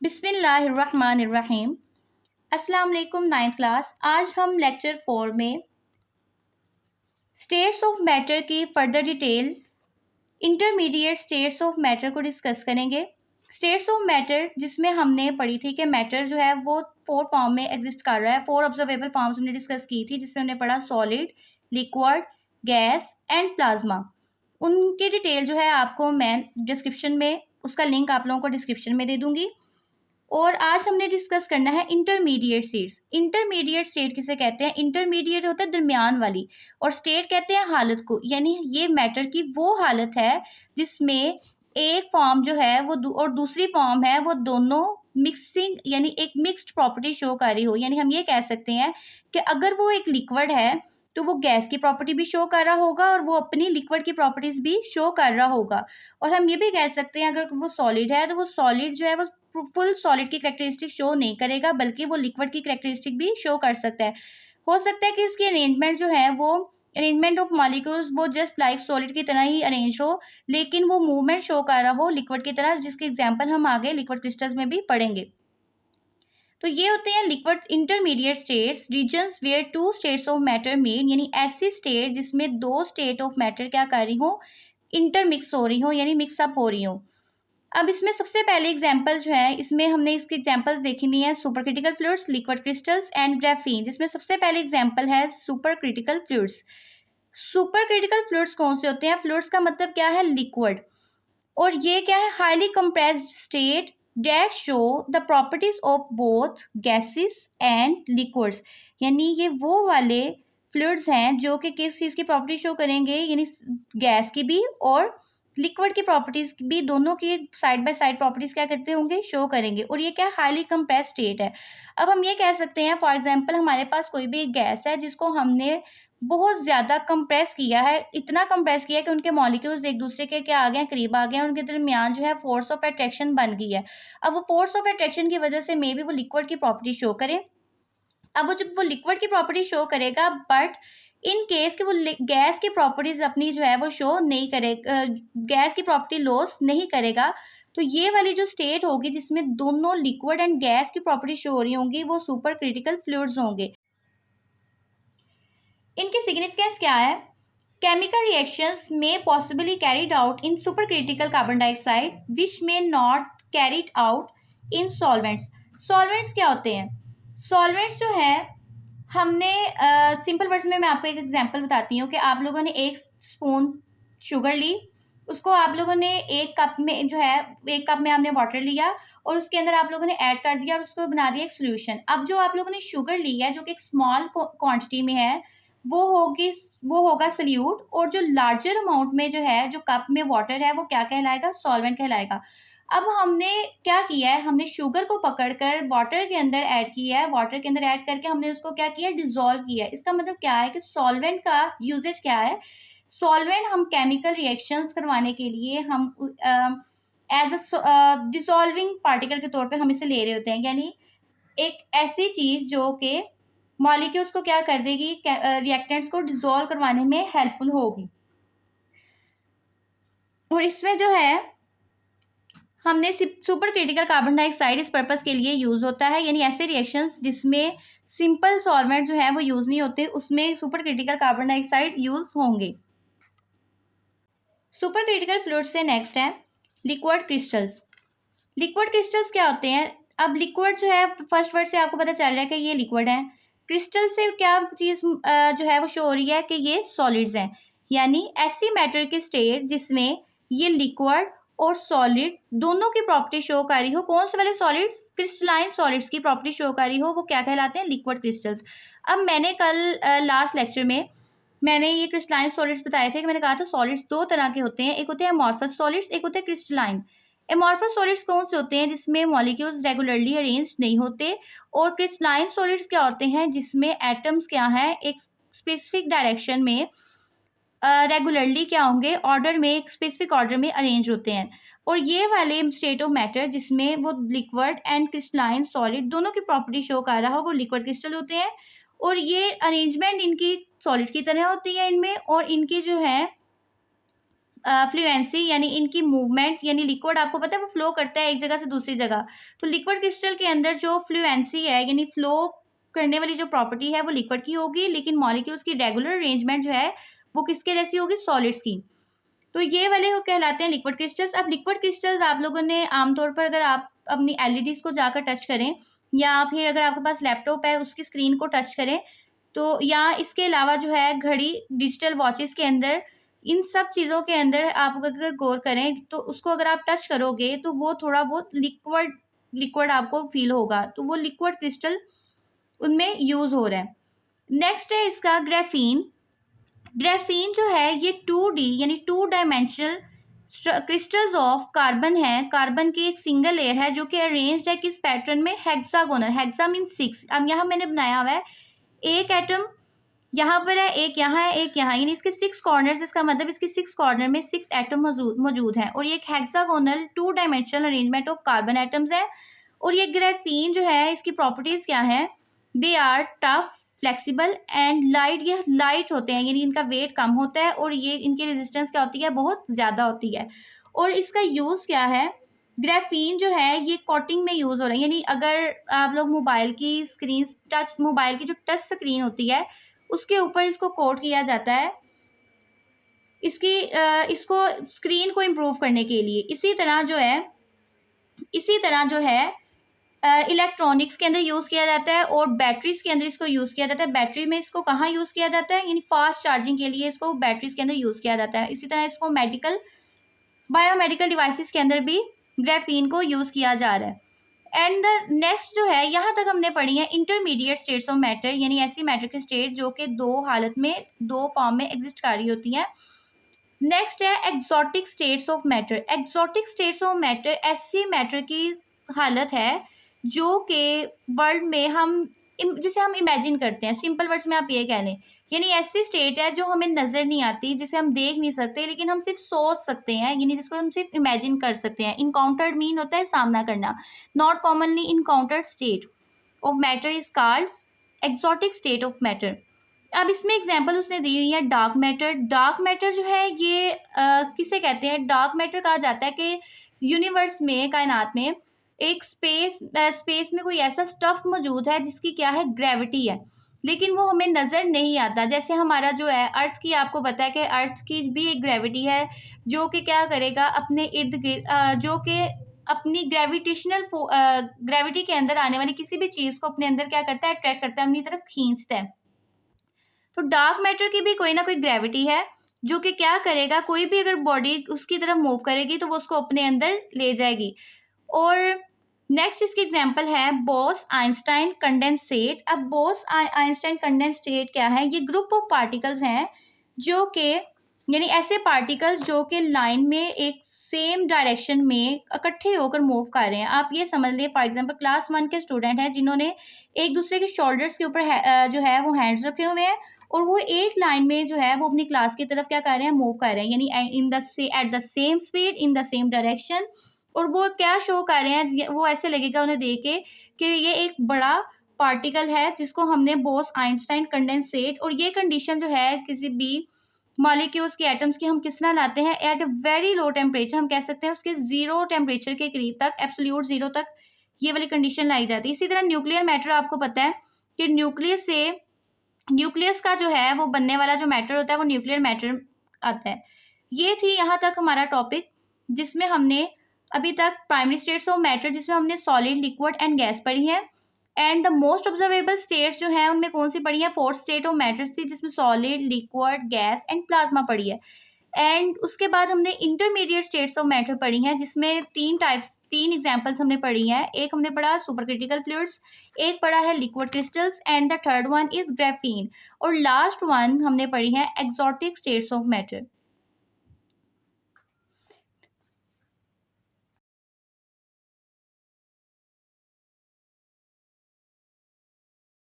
बिस्मिल्लाहिर्रहमानिर्रहीम। अस्सलाम वालेकुम नाइन्थ क्लास। आज हम लेक्चर 4 में स्टेट्स ऑफ मैटर की further detail intermediate states of matter को डिस्कस करेंगे। स्टेट्स ऑफ मैटर जिसमें हमने पढ़ी थी कि मैटर जो है वो 4 फॉर्म में एग्जिस्ट कर रहा है। 4 ऑब्जर्वेबल फॉर्म्स हमने डिस्कस की थी जिसमें हमने पढ़ा solid, liquid, gas and plasma. उनकी डिटेल जो है आपको मैं डिस्क्रिप्शन में उसका लिंक आप लोगों को डिस्क्रिप्शन में दे दूंगी। और आज हमने डिस्कस करना है इंटरमीडिएट स्टेट्स। इंटरमीडिएट स्टेट किसे कहते हैं? इंटरमीडिएट होता है दरमियान वाली, और स्टेट कहते हैं हालत को। यानी ये मैटर की वो हालत है जिसमें एक फॉर्म जो है वो और दूसरी फॉर्म है वो दोनों मिक्सिंग यानी एक मिक्स्ड प्रॉपर्टी शो कर रही हो। यानी हम ये कह सकते हैं कि अगर वो एक लिक्विड है तो वो गैस की प्रॉपर्टी भी शो कर रहा होगा और वो अपनी लिक्विड की प्रॉपर्टीज भी शो कर रहा होगा। और हम ये भी कह सकते हैं अगर वो सॉलिड है तो वो सॉलिड जो है वो फुल सॉलिड की करेक्टरिस्टिक शो नहीं करेगा बल्कि वो लिक्विड की करेक्टरिस्टिक भी शो कर सकता है। हो सकता है कि इसकी अरेंजमेंट जो है वो अरेंजमेंट ऑफ मॉलिक्यूल्स वो जस्ट लाइक सॉलिड की तरह ही अरेंज हो, लेकिन वो मूवमेंट शो कर रहा हो लिक्विड की तरह, जिसके एग्जांपल हम आगे लिक्विड क्रिस्टल्स में भी पढ़ेंगे। तो ये होते हैं liquid intermediate states, regions where two states of matter made, यानी ऐसी स्टेट जिसमें दो स्टेट ऑफ मैटर क्या कर रही हो, इंटरमिक्स हो रही हो यानी मिक्सअप हो रही हो। अब इसमें सबसे पहले एग्जांपल जो है इसमें हमने इसके एग्जांपल्स देखनी है super critical fluids, liquid crystals and graphene. जिसमें सबसे पहले एग्जांपल है super critical fluids. Super critical fluids कौन से होते हैं? फ्लूइड्स का मतलब क्या है? लिक्विड। और ये क्या है? Highly compressed state that show the properties of both gases and liquids. यानी ये वो वाले फ्लूइड्स हैं जो कि किस चीज़ की प्रॉपर्टी शो करेंगे, यानी गैस की भी और लिक्विड की प्रॉपर्टीज भी, दोनों की साइड बाय साइड प्रॉपर्टीज क्या करते होंगे? शो करेंगे। और ये क्या हाईली कंप्रेस्ड स्टेट है। अब हम ये कह सकते हैं फॉर एग्जांपल हमारे पास कोई भी एक गैस है जिसको हमने बहुत ज़्यादा कंप्रेस किया है, इतना कंप्रेस किया है कि उनके मॉलिक्यूल्स एक दूसरे के क्या आ गए हैं? करीब आ गए हैं। उनके दरमियान जो है फोर्स ऑफ अट्रैक्शन बन गई है। अब वो फोर्स ऑफ अट्रैक्शन की वजह से मे बी वो लिक्विड की प्रॉपर्टी शो करे। अब वो जब वो लिक्विड की प्रॉपर्टी शो करेगा, बट इन केस कि वो गैस की प्रॉपर्टीज अपनी जो है वो शो नहीं करे, गैस की प्रॉपर्टी लॉस नहीं करेगा, तो ये वाली जो स्टेट होगी जिसमें दोनों लिक्विड एंड गैस की प्रॉपर्टी शो हो रही होंगी वो सुपर क्रिटिकल फ्लूइड्स होंगे। इनकी सिग्निफिकेंस क्या है? केमिकल रिएक्शंस में possibly carried out in super critical carbon dioxide which में not carried out in solvents. Solvents क्या होते हैं? सॉल्वेंट्स जो है हमने सिंपल वर्ड्स में मैं आपको एक एग्जांपल बताती हूँ कि आप लोगों ने एक स्पून शुगर ली, उसको आप लोगों ने एक कप में जो है एक कप में आपने वाटर लिया और उसके अंदर आप लोगों ने ऐड कर दिया और उसको बना दिया एक सोल्यूशन। अब जो आप लोगों ने शुगर ली है जो कि एक स्मॉल क्वांटिटी में है वो होगी वो होगा सल्यूट, और जो लार्जर अमाउंट में जो है जो कप में वाटर है वो क्या कहलाएगा? सॉल्वेंट कहलाएगा। अब हमने क्या किया है? हमने शुगर को पकड़कर वाटर के अंदर ऐड किया है, वाटर के अंदर ऐड करके हमने उसको क्या किया? डिसॉल्व किया है। इसका मतलब क्या है कि सॉल्वेंट का यूजेज क्या है? सॉल्वेंट हम केमिकल रिएक्शंस करवाने के लिए हम एज अ डिसॉल्विंग पार्टिकल के तौर पे हम इसे ले रहे होते हैं। यानी एक ऐसी चीज़ जो कि मॉलिक्यूल्स को क्या कर देगी? रिएक्टेंट्स को डिसॉल्व करवाने में हेल्पफुल होगी। और इसमें जो है हमने सुपर क्रिटिकल कार्बन डाइऑक्साइड इस पर्पस के लिए यूज़ होता है। यानी ऐसे रिएक्शंस जिसमें सिंपल सॉल्वेंट जो है वो यूज़ नहीं होते उसमें super critical carbon dioxide use होंगे। सुपर क्रिटिकल फ्लूइड से नेक्स्ट है लिक्विड क्रिस्टल्स। लिक्विड क्रिस्टल्स क्या होते हैं? अब लिक्विड जो है फर्स्ट वर्ड से आपको पता चल रहा है कि ये लिक्विड है। क्रिस्टल से क्या चीज़ जो है वो शो हो रही है कि ये सॉलिड्स हैं। यानी ऐसी मैटर की स्टेट जिसमें ये लिक्विड और सॉलिड दोनों की प्रॉपर्टी शो कर रही हो। कौन से वाले सॉलिड्स? क्रिस्टलाइन सॉलिड्स की प्रॉपर्टी शो कर रही हो, वो क्या कहलाते हैं? Liquid crystals. अब मैंने कल लास्ट लेक्चर में मैंने ये क्रिस्टलाइन सॉलिड्स बताए थे कि मैंने कहा था सॉलिड्स दो तरह के होते हैं, एक होते हैं अमॉर्फस सॉलिड्स, एक होते हैं क्रिस्टलाइन। अमॉर्फस सॉलिड्स कौन से होते हैं? जिसमें मॉलिक्यूल्स रेगुलरली अरेंज नहीं होते। और क्रिस्टलाइन सॉलिड्स क्या होते हैं? जिसमें एटम्स क्या हैं एक स्पेसिफिक डायरेक्शन में रेगुलरली क्या होंगे? ऑर्डर में, एक स्पेसिफिक ऑर्डर में अरेंज होते हैं। और ये वाले स्टेट ऑफ मैटर जिसमें वो लिक्विड एंड क्रिस्टलाइन सॉलिड दोनों की प्रॉपर्टी शो कर रहा हो वो लिक्विड क्रिस्टल होते हैं। और ये अरेंजमेंट इनकी सॉलिड की तरह होती है इनमें, और इनकी जो है फ्लुएंसी यानी इनकी मूवमेंट, यानी लिक्विड आपको पता है वो फ्लो करता है एक जगह से दूसरी जगह। तो लिक्विड क्रिस्टल के अंदर जो फ्लुएंसी है यानी फ्लो करने वाली जो प्रॉपर्टी है वो लिक्विड की होगी, लेकिन मॉलिक्यूल्स की रेगुलर अरेंजमेंट जो है वो किसके जैसी होगी, सॉलिड्स की। तो ये वाले कहलाते हैं लिक्विड क्रिस्टल्स। अब लिक्विड क्रिस्टल्स आप लोगों ने आमतौर पर अगर आप अपनी एलईडीज को जाकर टच करें, या फिर अगर आपके पास लैपटॉप है उसकी स्क्रीन को टच करें, तो या इसके अलावा जो है घड़ी, डिजिटल वॉचेस के अंदर, इन सब चीज़ों के अंदर आप अगर गौर करें तो उसको अगर आप टच करोगे तो वो थोड़ा बहुत लिक्विड लिक्विड आपको फील होगा, तो वो लिक्विड क्रिस्टल उनमें यूज़ हो रहा है। नेक्स्ट है इसका ग्राफीन। ग्राफीन जो है ये 2D यानी 2 डायमेंशनल क्रिस्टल्स ऑफ कार्बन है। कार्बन की एक सिंगल लेयर है जो कि अरेंज्ड है किस पैटर्न में, हेक्सागोनल। Hexa mean 6। अब यहाँ मैंने बनाया हुआ है एक एटम यहाँ पर है, एक यहाँ है, एक यहाँ, यानी इसके 6 कॉर्नर्स, इसका मतलब इसके 6 कॉर्नर में 6 एटम मौजूद हैं। और ये एक hexagonal 2 dimensional arrangement of carbon atoms है। और ये ग्राफीन जो है इसकी प्रॉपर्टीज क्या है, they are tough, flexible and light. ये लाइट होते हैं यानी इनका वेट कम होता है, और ये इनकी रेजिस्टेंस क्या होती है, बहुत ज़्यादा होती है। और इसका यूज़ क्या है, ग्राफीन जो है ये कोटिंग में यूज़ हो रहा है, यानी अगर आप लोग मोबाइल की स्क्रीन टच, मोबाइल की जो टच स्क्रीन होती है उसके ऊपर इसको कोट किया जाता है इसको स्क्रीन को इम्प्रूव करने के लिए। इसी तरह जो है इलेक्ट्रॉनिक्स के अंदर यूज़ किया जाता है, और बैटरीज के अंदर इसको यूज़ किया जाता है। बैटरी में इसको कहाँ यूज़ किया जाता है, यानी फास्ट चार्जिंग के लिए इसको बैटरीज के अंदर यूज़ किया जाता है। इसी तरह इसको बायोमेडिकल डिवाइसेस के अंदर भी ग्राफीन को यूज़ किया जा रहा है। एंड द नेक्स्ट जो है, यहाँ तक हमने पढ़ी है इंटरमीडिएट स्टेट्स ऑफ मैटर, यानी ऐसी मैटर की स्टेट जो कि दो फॉर्म में एग्जिस्ट कर रही होती हैं। नेक्स्ट है exotic states of matter. Exotic states of matter ऐसी मैटर की हालत है जो कि वर्ल्ड में जिसे हम इमेजिन करते हैं। सिंपल वर्ड्स में आप ये कह लें, यानी ऐसी स्टेट है जो हमें नज़र नहीं आती, जिसे हम देख नहीं सकते, लेकिन हम सिर्फ सोच सकते हैं, यानी जिसको हम सिर्फ इमेजिन कर सकते हैं। इनकाउंटर्ड मीन होता है सामना करना। Not commonly encountered state of matter is called exotic state of matter. अब इसमें एग्जांपल उसने दी हुई है डार्क मैटर। डार्क मैटर जो है ये किसे कहते हैं, डार्क मैटर कहा जाता है कि यूनिवर्स में, कायनात में एक स्पेस में कोई ऐसा स्टफ मौजूद है जिसकी क्या है, ग्रेविटी है, लेकिन वो हमें नज़र नहीं आता। जैसे हमारा जो है अर्थ की, आपको पता है कि अर्थ की भी एक ग्रेविटी है जो कि क्या करेगा, अपने इर्द गिर्द जो कि अपनी ग्रेविटी के अंदर आने वाली किसी भी चीज़ को अपने अंदर क्या करता है, अट्रैक्ट करता है, अपनी तरफ खींचता है। तो डार्क मैटर की भी कोई ना कोई ग्रेविटी है जो कि क्या करेगा, कोई भी अगर बॉडी उसकी तरफ मूव करेगी तो वो उसको अपने अंदर ले जाएगी। और नेक्स्ट इसकी एग्जांपल है बोस आइंस्टाइन कंडेंसेट। अब बोस आइंस्टाइन कंडेंसेट क्या है, ये ग्रुप ऑफ पार्टिकल्स हैं जो कि, यानी ऐसे पार्टिकल्स जो कि लाइन में एक सेम डायरेक्शन में इकट्ठे होकर मूव कर रहे हैं। आप ये समझ लिए, फॉर एग्जांपल क्लास 1 के स्टूडेंट हैं जिन्होंने एक दूसरे के शोल्डर्स के ऊपर जो है वो हैंड्स रखे हुए हैं, और वो एक लाइन में जो है वो अपनी क्लास की तरफ क्या कर रहे हैं, मूव कर रहे हैं, यानी at the same speed, in the same direction. और वो क्या शो कर रहे हैं, वो ऐसे लगेगा उन्हें देख के कि ये एक बड़ा पार्टिकल है जिसको हमने बोस आइंस्टाइन कंडेंसेट। और ये कंडीशन जो है किसी भी मॉलिक्यूल्स के एटम्स की हम किस तरह लाते हैं, at a very low temperature, हम कह सकते हैं उसके जीरो टेम्परेचर के करीब तक, एब्सोल्यूट जीरो तक ये वाली कंडीशन लाई जाती है। इसी तरह न्यूक्लियर मैटर, आपको पता है कि न्यूक्लियस का जो है वो बनने वाला जो मैटर होता है वो न्यूक्लियर मैटर आता है। ये थी यहाँ तक हमारा टॉपिक, जिसमें हमने अभी तक प्राइमरी स्टेट्स ऑफ मैटर, जिसमें हमने सॉलिड, लिक्विड एंड गैस पढ़ी है। And the most observable states जो है उनमें कौन सी पढ़ी है, 4 स्टेट ऑफ मैटर्स थी, जिसमें solid, liquid, gas and plasma पढ़ी है। एंड उसके बाद हमने इंटरमीडिएट स्टेट्स ऑफ मैटर पढ़ी हैं, जिसमें 3 एग्जाम्पल्स हमने पढ़ी हैं। एक हमने पढ़ा सुपर क्रिटिकल फ्लूइड्स, एक पढ़ा है liquid crystals, and the third one is graphene, और लास्ट वन हमने पढ़ी है एक्सोटिक स्टेट्स ऑफ मैटर।